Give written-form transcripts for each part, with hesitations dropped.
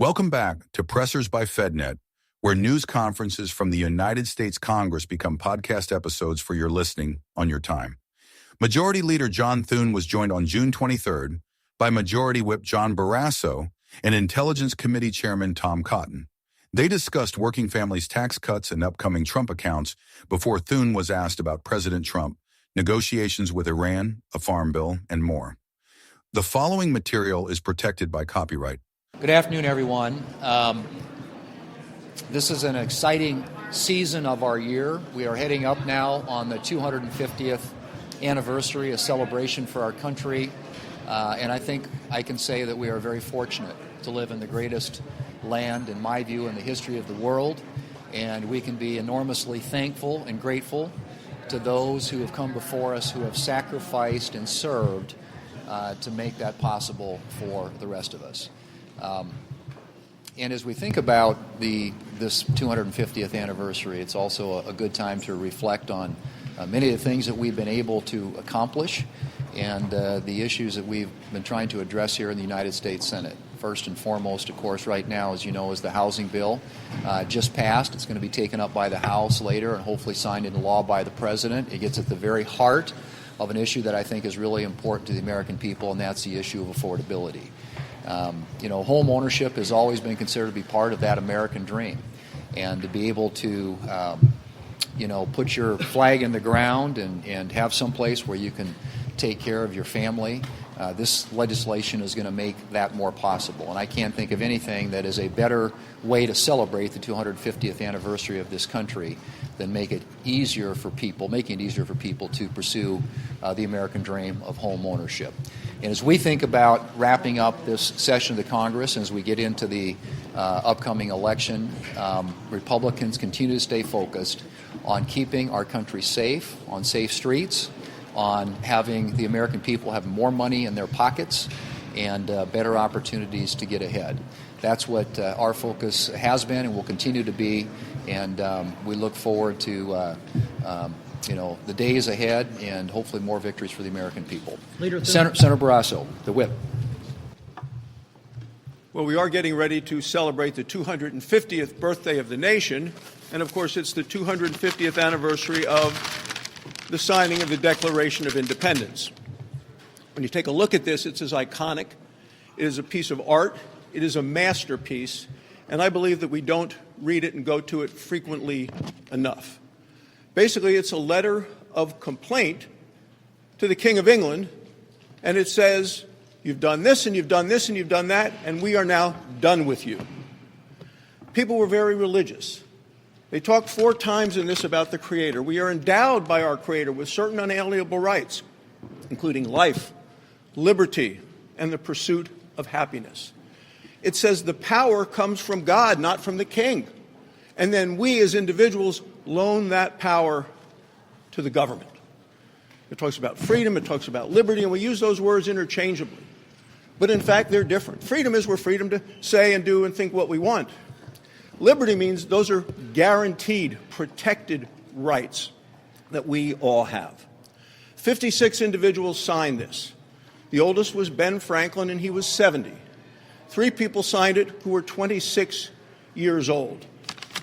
Welcome back to Pressers by FedNet, where news conferences from the United States Congress become podcast episodes for your listening on your time. Majority Leader John Thune was joined on June 23rd by Majority Whip John Barrasso and Intelligence Committee Chairman Tom Cotton. They discussed working families' tax cuts and upcoming Trump accounts before Thune was asked about President Trump, negotiations with Iran, a farm bill, and more. The following material is protected by copyright. Good afternoon, everyone. This is an exciting season of our year. We are heading up now on the 250th anniversary, a celebration for our country. And I think I can say that we are very fortunate to live in the greatest land, in my view, in the history of the world. And we can be enormously thankful and grateful to those who have come before us, who have sacrificed and served to make that possible for the rest of us. And as we think about this 250th anniversary, it's also a good time to reflect on many of the things that we've been able to accomplish and the issues that we've been trying to address here in the United States Senate. First and foremost, of course, right now, as you know, is the housing bill. Just passed. It's going to be taken up by the House later and hopefully signed into law by the President. It gets at the very heart of an issue that I think is really important to the American people, and that's the issue of affordability. Home ownership has always been considered to be part of that American dream. And to be able to, put your flag in the ground and have some place where you can take care of your family, this legislation is going to make that more possible. And I can't think of anything that is a better way to celebrate the 250th anniversary of this country than making it easier for people to pursue the American dream of home ownership. And as we think about wrapping up this session of the Congress, and as we get into the upcoming election, Republicans continue to stay focused on keeping our country safe, on safe streets, on having the American people have more money in their pockets and better opportunities to get ahead. That's what our focus has been and will continue to be, and we look forward to the days ahead and hopefully more victories for the American people. Senator Barrasso, the whip. Well, we are getting ready to celebrate the 250th birthday of the nation, and of course it's the 250th anniversary of the signing of the Declaration of Independence. When you take a look at this, it's as iconic. It is a piece of art. It is a masterpiece, and I believe that we don't read it and go to it frequently enough. Basically, it's a letter of complaint to the King of England, and it says, you've done this, and you've done this, and you've done that, and we are now done with you. People were very religious. They talked 4 times in this about the Creator. We are endowed by our Creator with certain unalienable rights, including life, liberty, and the pursuit of happiness. It says the power comes from God, not from the king. And then we as individuals loan that power to the government. It talks about freedom, it talks about liberty, and we use those words interchangeably. But in fact, they're different. Freedom is we're freedom to say and do and think what we want. Liberty means those are guaranteed, protected rights that we all have. 56 individuals signed this. The oldest was Ben Franklin, and he was 70. 3 people signed it who were 26 years old.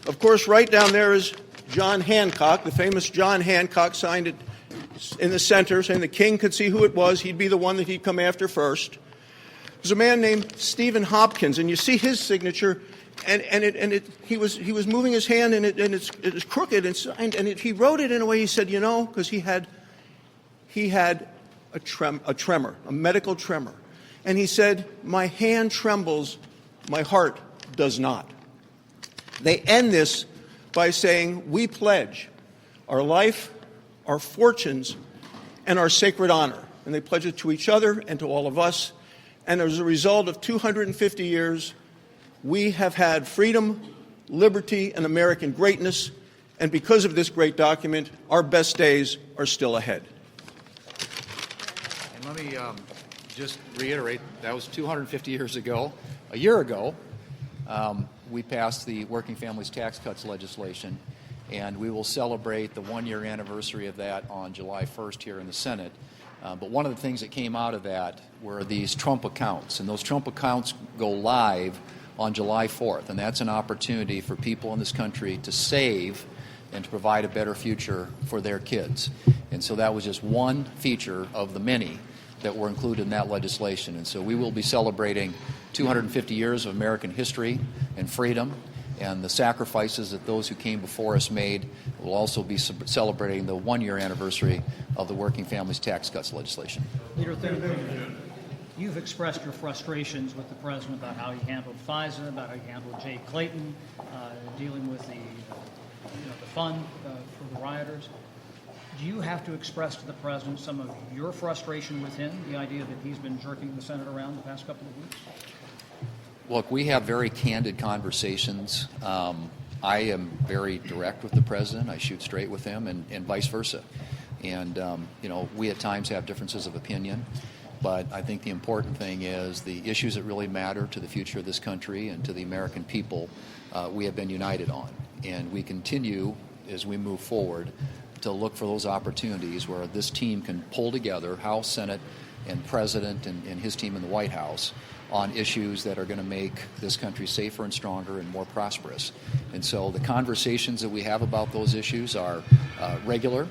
Of course, right down there is John Hancock. The famous John Hancock signed it in the center, saying the king could see who it was. He'd be the one that he'd come after first. There's a man named Stephen Hopkins, and you see his signature, he was moving his hand, and it's crooked, and he wrote it in a way. He said, because he had a tremor, a medical tremor, and he said, "My hand trembles, my heart does not." They end this by saying, "We pledge our life, our fortunes, and our sacred honor," and they pledge it to each other and to all of us. And as a result of 250 years, we have had freedom, liberty, and American greatness. And because of this great document, our best days are still ahead. And let me just reiterate, that was 250 years ago. A year ago, we passed the Working Families Tax Cuts legislation, and we will celebrate the 1-year anniversary of that on July 1st here in the Senate. But one of the things that came out of that were these Trump accounts, and those Trump accounts go live on July 4th, and that's an opportunity for people in this country to save and to provide a better future for their kids. And so that was just one feature of the many that were included in that legislation. And so we will be celebrating 250 years of American history and freedom, and the sacrifices that those who came before us made. We'll also be celebrating the one-year anniversary of the Working Families Tax Cuts legislation. Leader Thune, you've expressed your frustrations with the president about how he handled FISA, about how he handled Jay Clayton, dealing with the fund for the rioters. Do you have to express to the president some of your frustration with him, the idea that he's been jerking the Senate around the past couple of weeks? Look, we have very candid conversations. I am very direct with the president. I shoot straight with him, and vice versa. And, we at times have differences of opinion. But I think the important thing is the issues that really matter to the future of this country and to the American people, we have been united on. And we continue, as we move forward, to look for those opportunities where this team can pull together, House, Senate, and President and his team in the White House, on issues that are going to make this country safer and stronger and more prosperous. And so the conversations that we have about those issues are regular.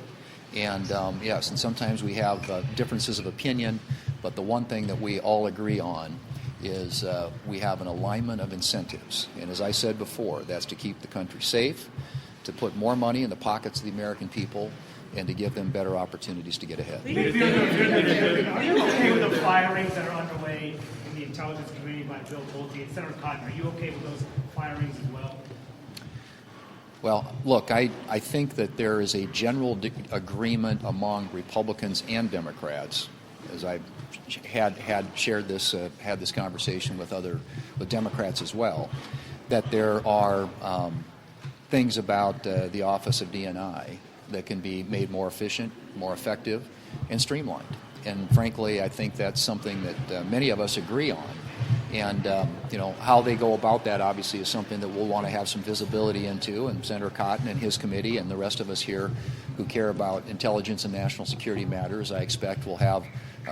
And yes, and sometimes we have differences of opinion, but the one thing that we all agree on is we have an alignment of incentives. And as I said before, that's to keep the country safe, to put more money in the pockets of the American people, and to give them better opportunities to get ahead. Are you okay with the firings that are underway in the intelligence community by Bill Pulte and Senator Cotton? Are you okay with those firings as well? Well, look, I think that there is a general agreement among Republicans and Democrats, as I had shared this, had this conversation with Democrats as well, that there are things about the Office of D&I that can be made more efficient, more effective, and streamlined. And frankly, I think that's something that many of us agree on. And, how they go about that obviously is something that we'll want to have some visibility into, and Senator Cotton and his committee and the rest of us here who care about intelligence and national security matters, I expect will have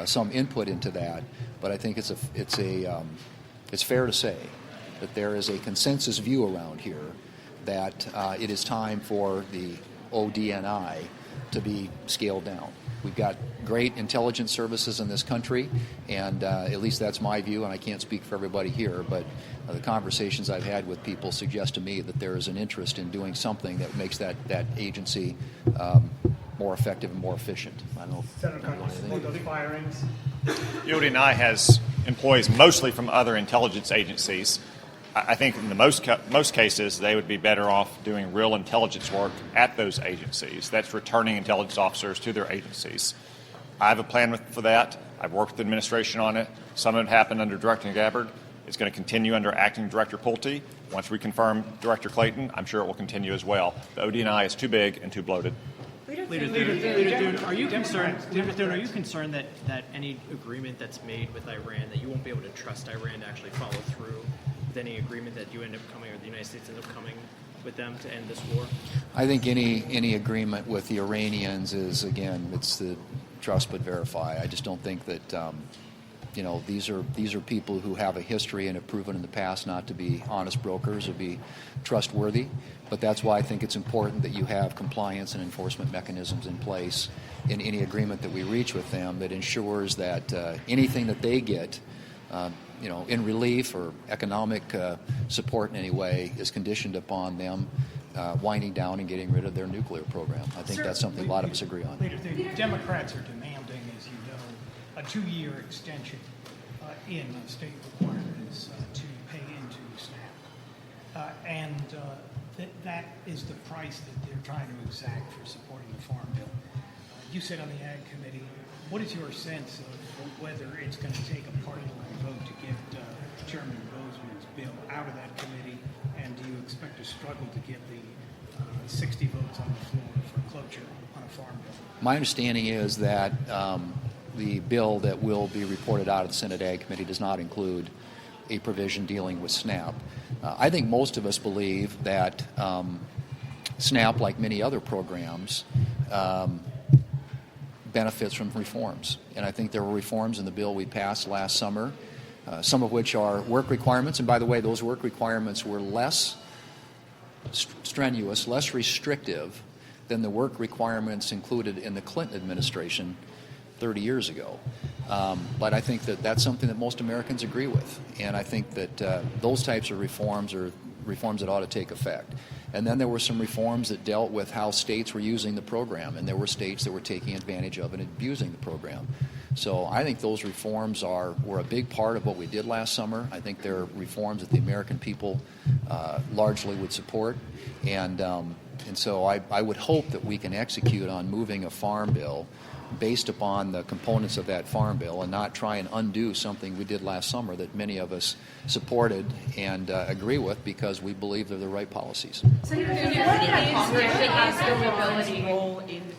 some input into that. But I think it's fair to say that there is a consensus view around here that it is time for the ODNI to be scaled down. We've got great intelligence services in this country, and at least that's my view, and I can't speak for everybody here, but the conversations I've had with people suggest to me that there is an interest in doing something that makes that agency more effective and more efficient. I don't know. Senator Cotton, those firings. The ODNI has employees mostly from other intelligence agencies. I think in the most cases, they would be better off doing real intelligence work at those agencies. That's returning intelligence officers to their agencies. I have a plan for that. I've worked with the administration on it. Some of it happened under Director Gabbard. It's going to continue under Acting Director Pulte. Once we confirm Director Clayton, I'm sure it will continue as well. The ODNI is too big and too bloated. Leader Thune, are you concerned that any agreement that's made with Iran, that you won't be able to trust Iran to actually follow through with any agreement that you end up coming, or the United States ends up coming with them to end this war? I think any agreement with the Iranians is, again, it's the trust but verify. I just don't think that these are people who have a history and have proven in the past not to be honest brokers or be trustworthy. But that's why I think it's important that you have compliance and enforcement mechanisms in place in any agreement that we reach with them that ensures that anything that they get, in relief or economic support in any way is conditioned upon them winding down and getting rid of their nuclear program. I think that's something a lot of us agree on. Leader Thune, Democrats are demanding, as you know, a 2-year extension in state requirements to pay into SNAP. That is the price that they're trying to exact for supporting the Farm Bill. You sit on the Ag Committee. What is your sense of whether it's going to take a party-line vote to get Chairman Bozeman's bill out of that committee, and do you expect to struggle to get the 60 votes on the floor for cloture on a Farm Bill? My understanding is that the bill that will be reported out of the Senate Ag Committee does not include a provision dealing with SNAP. I think most of us believe that SNAP, like many other programs, benefits from reforms. And I think there were reforms in the bill we passed last summer some of which are work requirements. And by the way, those work requirements were less strenuous, less restrictive than the work requirements included in the Clinton administration 30 years ago. But I think that that's something that most Americans agree with. And I think that those types of reforms are reforms that ought to take effect. And then there were some reforms that dealt with how states were using the program, and there were states that were taking advantage of and abusing the program. So I think those reforms were a big part of what we did last summer. I think they're reforms that the American people largely would support. And so I would hope that we can execute on moving a farm bill based upon the components of that farm bill and not try and undo something we did last summer that many of us supported and agree with because we believe they're the right policies. Senator,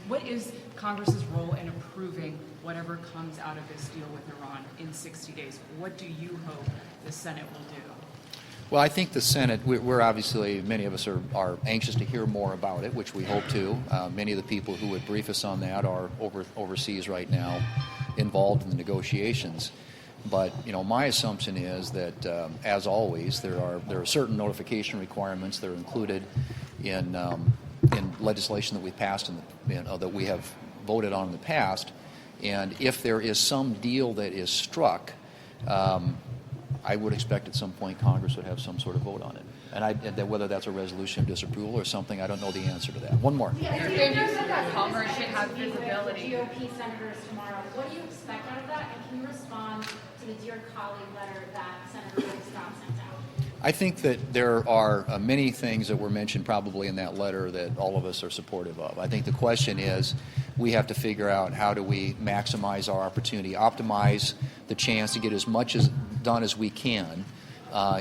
what is Congress's role in approving whatever comes out of this deal with Iran in 60 days? What do you hope the Senate will do? Well, I think the Senate, we're obviously, many of us are anxious to hear more about it, which we hope to. Many of the people who would brief us on that are overseas right now involved in the negotiations. But, my assumption is that, as always, there are certain notification requirements that are included in legislation that we passed that we have voted on in the past. And if there is some deal that is struck, I would expect at some point Congress would have some sort of vote on it. And whether that's a resolution of disapproval or something, I don't know the answer to that. One more. Congress should have visibility. GOP senators tomorrow. What do you expect out of that? And can you respond to the Dear Colleague letter that Senator Scott sent out? I think that there are many things that were mentioned probably in that letter that all of us are supportive of. I think the question is we have to figure out how do we maximize our opportunity, optimize the chance to get as much done as we can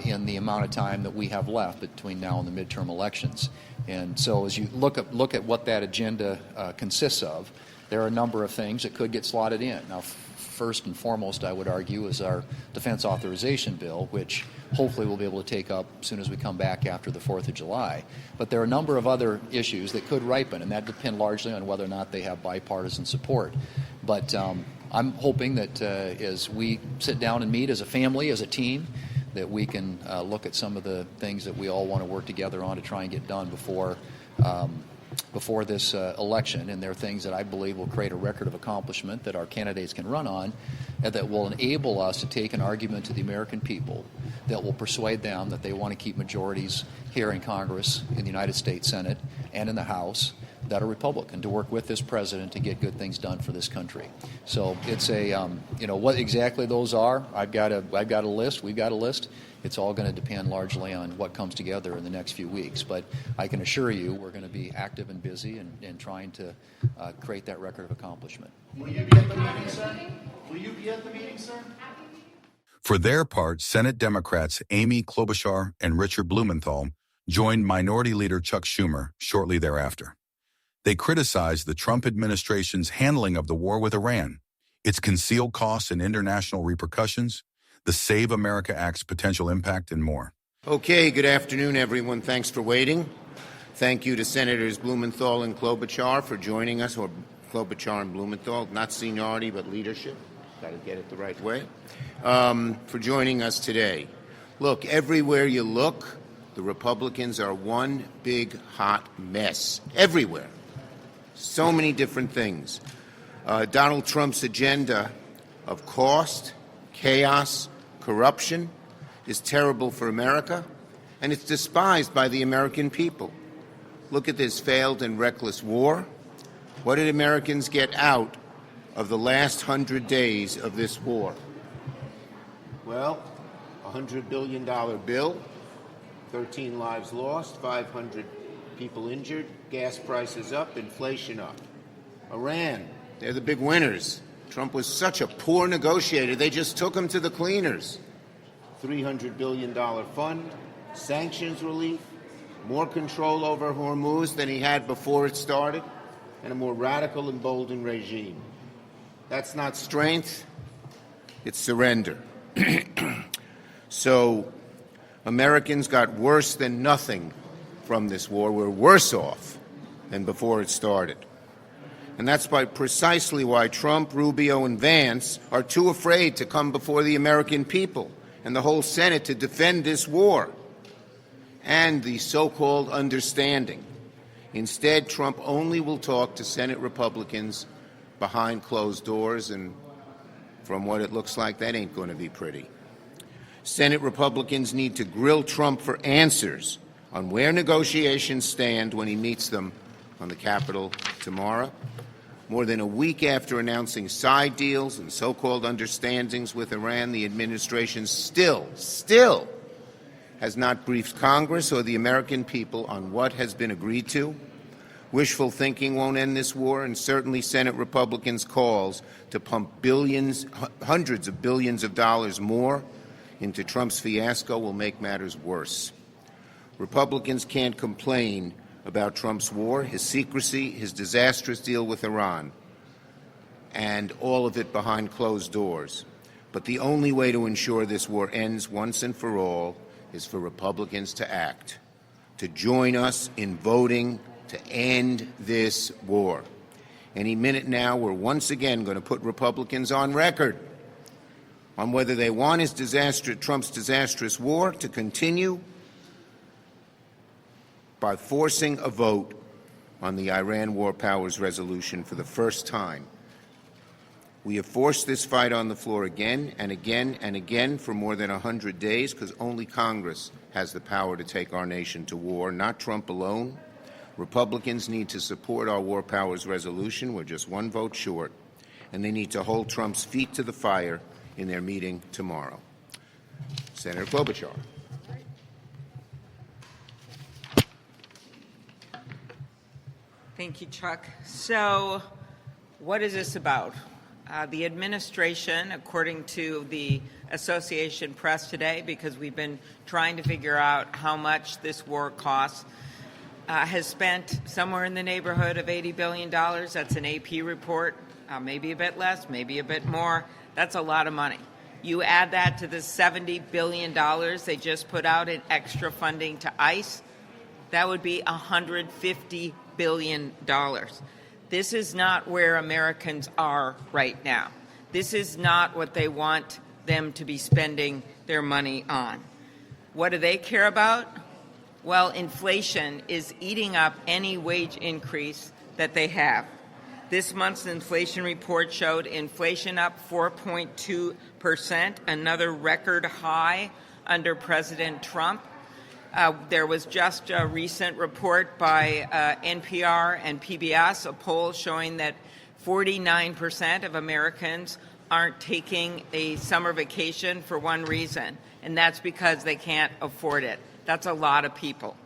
in the amount of time that we have left between now and the midterm elections. And so as you look at what that agenda consists of, there are a number of things that could get slotted in. Now, first and foremost, I would argue, is our defense authorization bill, which hopefully we'll be able to take up as soon as we come back after the 4th of July. But there are a number of other issues that could ripen, and that depend largely on whether or not they have bipartisan support. But I'm hoping that as we sit down and meet as a family, as a team, that we can look at some of the things that we all want to work together on to try and get done before this election. And there are things that I believe will create a record of accomplishment that our candidates can run on and that will enable us to take an argument to the American people that will persuade them that they want to keep majorities here in Congress, in the United States Senate, and in the House that are Republican, to work with this president to get good things done for this country. So it's what exactly those are. I've got a list. We've got a list. It's all going to depend largely on what comes together in the next few weeks. But I can assure you we're going to be active and busy and trying to create that record of accomplishment. Will you be at the meeting, sir? Will you be at the meeting, sir? For their part, Senate Democrats Amy Klobuchar and Richard Blumenthal joined Minority Leader Chuck Schumer shortly thereafter. They criticized the Trump administration's handling of the war with Iran, its concealed costs and international repercussions, the Save America Act's potential impact, and more. Okay, good afternoon, everyone. Thanks for waiting. Thank you to Senators Blumenthal and Klobuchar for joining us, or Klobuchar and Blumenthal, not seniority, but leadership. Got to get it the right way. For joining us today. Look, everywhere you look, the Republicans are one big hot mess. Everywhere. So many different things. Donald Trump's agenda of cost, chaos, corruption is terrible for America, and it's despised by the American people. Look at this failed and reckless war. What did Americans get out of the last 100 days of this war? Well, a $100 billion bill, 13 lives lost, 500 people injured, gas prices up, inflation up. Iran, they're the big winners. Trump was such a poor negotiator, they just took him to the cleaners. $300 billion fund, sanctions relief, more control over Hormuz than he had before it started, and a more radical, emboldened regime. That's not strength, it's surrender. So Americans got worse than nothing from this war. We're worse off than before it started. And that's precisely why Trump, Rubio, and Vance are too afraid to come before the American people and the whole Senate to defend this war and the so-called understanding. Instead, Trump only will talk to Senate Republicans behind closed doors, and from what it looks like, that ain't going to be pretty. Senate Republicans need to grill Trump for answers on where negotiations stand when he meets them on the Capitol tomorrow. More than a week after announcing side deals and so-called understandings with Iran, the administration still has not briefed Congress or the American people on what has been agreed to. Wishful thinking won't end this war, and certainly Senate Republicans' calls to pump billions, hundreds of billions of dollars more into Trump's fiasco will make matters worse. Republicans can't complain about Trump's war, his secrecy, his disastrous deal with Iran, and all of it behind closed doors. But the only way to ensure this war ends once and for all is for Republicans to act, to join us in voting to end this war. Any minute now, we're once again going to put Republicans on record on whether they want Trump's disastrous war to continue by forcing a vote on the Iran War Powers Resolution for the first time. We have forced this fight on the floor again and again and again for more than 100 days because only Congress has the power to take our nation to war, not Trump alone. Republicans need to support our War Powers Resolution. We're just one vote short. And they need to hold Trump's feet to the fire in their meeting tomorrow. Senator Klobuchar. Thank you, Chuck. So what is this about? The administration, according to the Association Press today, because we've been trying to figure out how much this war costs, has spent somewhere in the neighborhood of $80 billion. That's an AP report, maybe a bit less, maybe a bit more. That's a lot of money. You add that to the $70 billion they just put out in extra funding to ICE, that would be $150 billion. This is not where Americans are right now. This is not what they want them to be spending their money on. What do they care about? Well, inflation is eating up any wage increase that they have. This month's inflation report showed inflation up 4.2%, another record high under President Trump. There was just a recent report by NPR and PBS, a poll showing that 49% of Americans aren't taking a summer vacation for one reason, and that's because they can't afford it. That's a lot of people.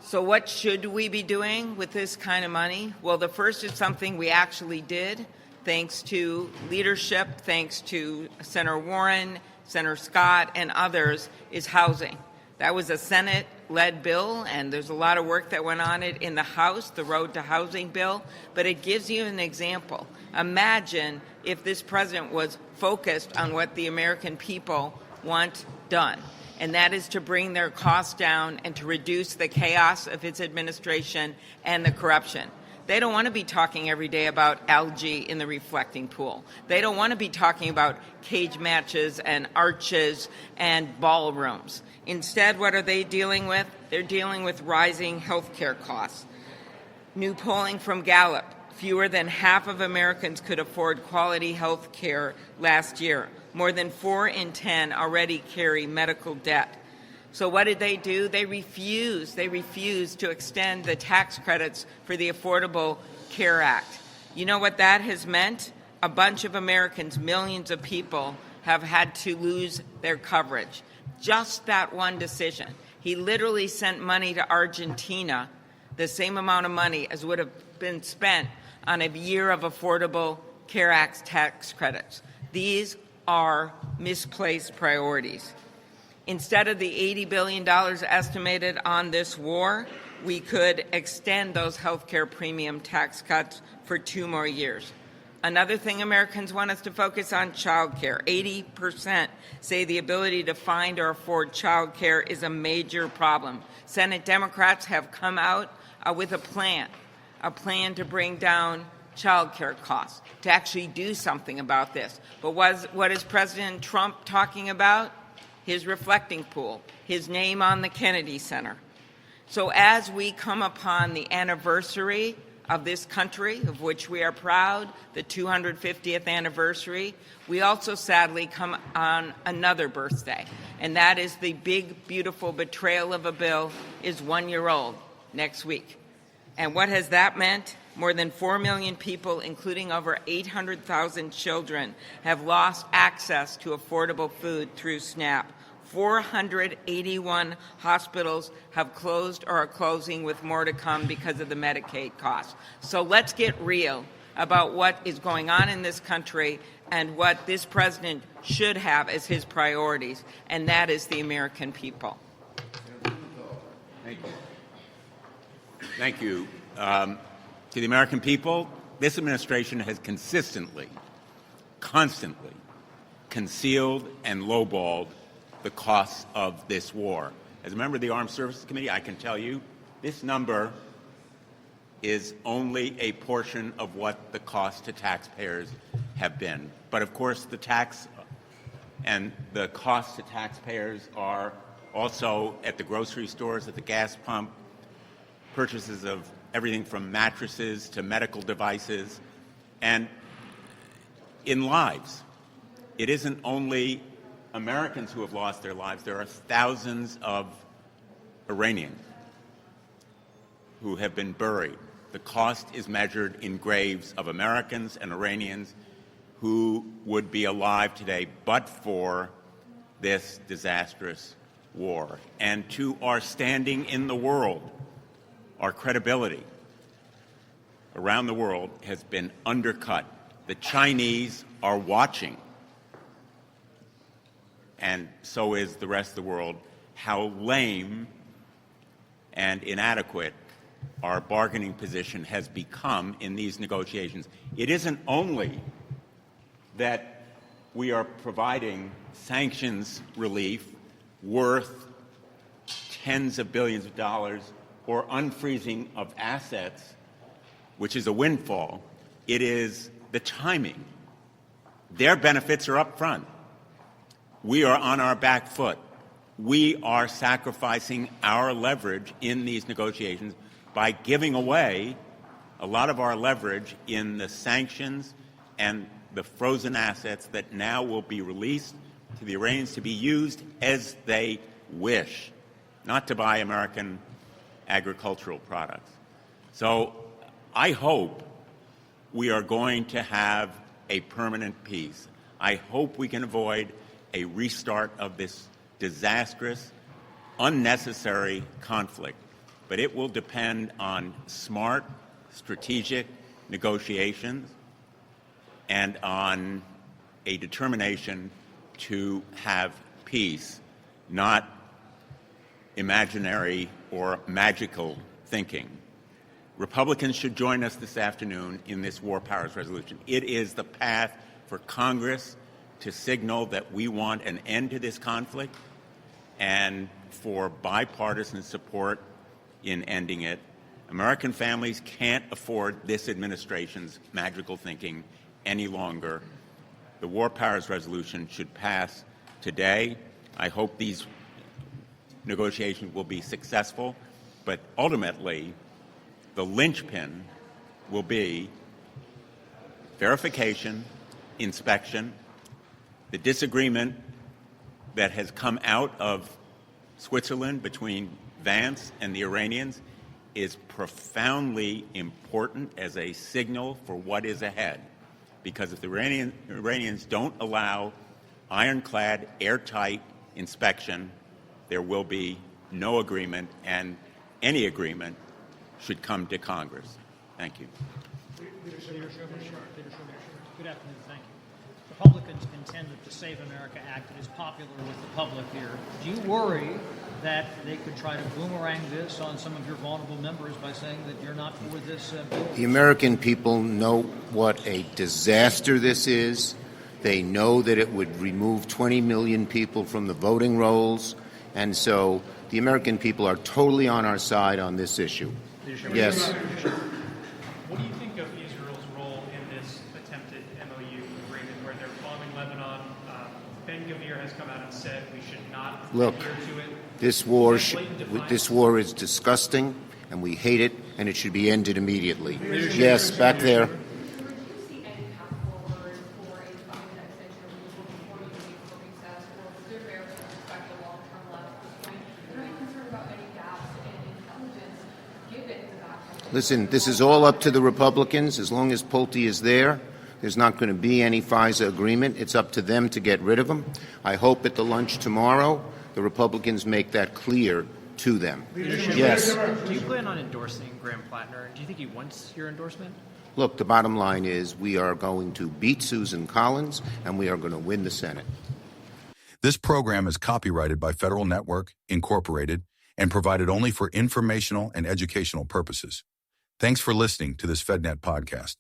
So what should we be doing with this kind of money? Well, the first is something we actually did, thanks to leadership, thanks to Senator Warren, Senator Scott, and others, is housing. That was a Senate-led bill, and there's a lot of work that went on it in the House, the Road to Housing bill, but it gives you an example. Imagine if this president was focused on what the American people want done, and that is to bring their costs down and to reduce the chaos of his administration and the corruption. They don't want to be talking every day about algae in the reflecting pool. They don't want to be talking about cage matches and arches and ballrooms. Instead, what are they dealing with? They're dealing with rising health care costs. New polling from Gallup, fewer than half of Americans could afford quality health care last year. More than 4 in 10 already carry medical debt. So what did they do? They refused to extend the tax credits for the Affordable Care Act. You know what that has meant? A bunch of Americans, millions of people, have had to lose their coverage. Just that one decision. He literally sent money to Argentina, the same amount of money as would have been spent on a year of Affordable Care Act tax credits. These are misplaced priorities. Instead of the $80 billion estimated on this war, we could extend those health care premium tax cuts for 2 more years. Another thing Americans want us to focus on, child care. 80% say the ability to find or afford child care is a major problem. Senate Democrats have come out with a plan to bring down child care costs, to actually do something about this. But what is President Trump talking about? His reflecting pool, his name on the Kennedy Center. So as we come upon the anniversary of this country, of which we are proud, the 250th anniversary, we also sadly come on another birthday, and that is the big, beautiful betrayal of a bill is 1 year old next week. And what has that meant? More than 4 million people, including over 800,000 children, have lost access to affordable food through SNAP. 481 hospitals have closed or are closing, with more to come because of the Medicaid costs. So let's get real about what is going on in this country and what this president should have as his priorities, and that is the American people. Thank you. Thank you. To the American people, this administration has constantly concealed and lowballed the costs of this war. As a member of the Armed Services Committee, I can tell you this number is only a portion of what the cost to taxpayers have been. But of course, the tax and the costs to taxpayers are also at the grocery stores, at the gas pump, purchases of everything from mattresses to medical devices, and in lives. It isn't only Americans who have lost their lives. There are thousands of Iranians who have been buried. The cost is measured in graves of Americans and Iranians who would be alive today but for this disastrous war. And to our standing in the world, our credibility around the world has been undercut. The Chinese are watching, and so is the rest of the world, how lame and inadequate our bargaining position has become in these negotiations. It isn't only that we are providing sanctions relief worth tens of billions of dollars or unfreezing of assets, which is a windfall. It is the timing. Their benefits are up front. We are on our back foot. We are sacrificing our leverage in these negotiations by giving away a lot of our leverage in the sanctions and the frozen assets that now will be released to the Iranians to be used as they wish, not to buy American agricultural products. So I hope we are going to have a permanent peace. I hope we can avoid a restart of this disastrous, unnecessary conflict. But it will depend on smart, strategic negotiations and on a determination to have peace, not imaginary or magical thinking. Republicans should join us this afternoon in this war powers resolution. It is the path for Congress to signal that we want an end to this conflict and for bipartisan support in ending it. American families can't afford this administration's magical thinking any longer. The war powers resolution should pass today. I hope these negotiations will be successful, but ultimately the linchpin will be verification, inspection. The disagreement that has come out of Switzerland between Vance and the Iranians is profoundly important as a signal for what is ahead. Because if the Iranians don't allow ironclad, airtight inspection, there will be no agreement, and any agreement should come to Congress. Thank you. Good afternoon. Thank you. Republicans contend that the Save America Act is popular with the public here. Do you worry that they could try to boomerang this on some of your vulnerable members by saying that you're not for this bill? The American people know what a disaster this is. They know that it would remove 20 million people from the voting rolls. And so the American people are totally on our side on this issue. Yes. What do you think of Israel's role Look, this war is disgusting, and we hate it, and it should be ended immediately. Yes, back there. Listen, this is all up to the Republicans. As long as Pulte is there, there's not going to be any FISA agreement. It's up to them to get rid of him. I hope at the lunch tomorrow, the Republicans make that clear to them. Yes. Do you plan on endorsing Graham Plattner? Do you think he wants your endorsement? Look, the bottom line is we are going to beat Susan Collins, and we are going to win the Senate. This program is copyrighted by Federal Network, Incorporated, and provided only for informational and educational purposes. Thanks for listening to this FedNet podcast.